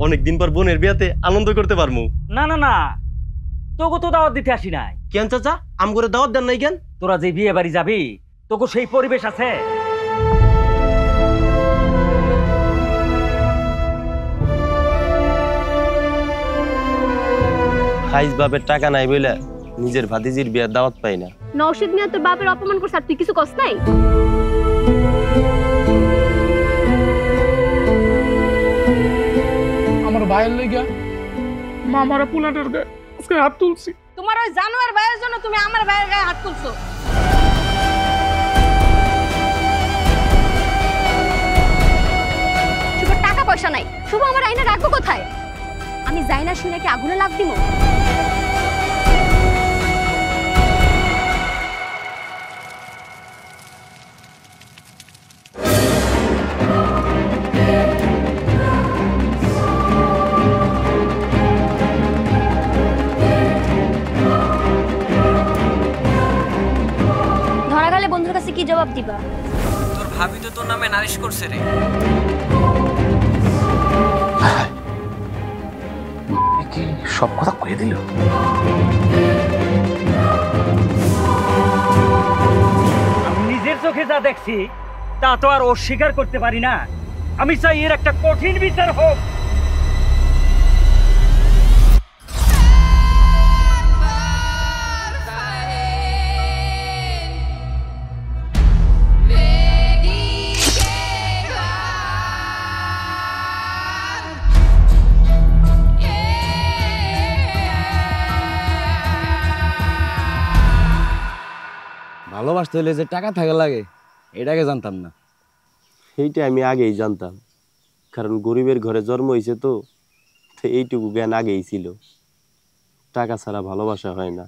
অনেকদিন পর বোনের বিয়াতে আনন্দ করতে পারমু। না না না, তোকে তো দাওয়াত দিতে আসি নাই। কেন চাচা, আমগরে দাওয়াত দেন নাই কেন? তোরা যে বিয়ে বাড়ি যাবি, তোকে সেই পরিবেশ আছে? খাইজ বাপের টাকা নাই বইলা নিজের ভাতিজির বিয়ার দাওয়াত পাই না। নওশীদ মিয়া তোর বাপের অপমান করছ আর তুই কিছু কস নাই? আমার ভাইয়ের লেগা মামারা পুলাটার গায়ে আজকে হাত তুলছি। তোমার ওই জানোয়ার ভাইয়ের জন্য তুমি আমার ভাইয়ের গায়ে হাত তুলছো। শুভ টাকা পয়সা নাই, শুভ আমার আয়না রাখবো কোথায়? আমি যাই না শুনে কি আগুনে লাগ দিব? ধরা গেলে বন্ধুর কাছে কি জবাব দিবা? তোর ভাবি তো তোর নামে নালিশ করছে রে। কি সব কথা কয়ে দিল? আমি নিজের চোখে যা দেখছি তা তো আর অস্বীকার করতে পারি না। আমি চাই এর একটা কঠিন বিচার হোক। ভালোবাসতে হলে যে টাকা থাকা লাগে এটাকে জানতাম না। সেইটা আমি আগেই জানতাম, কারণ গরিবের ঘরে জন্ম হয়েছে তো এইটুকু জ্ঞান আগেই ছিল। টাকা ছাড়া ভালোবাসা হয় না।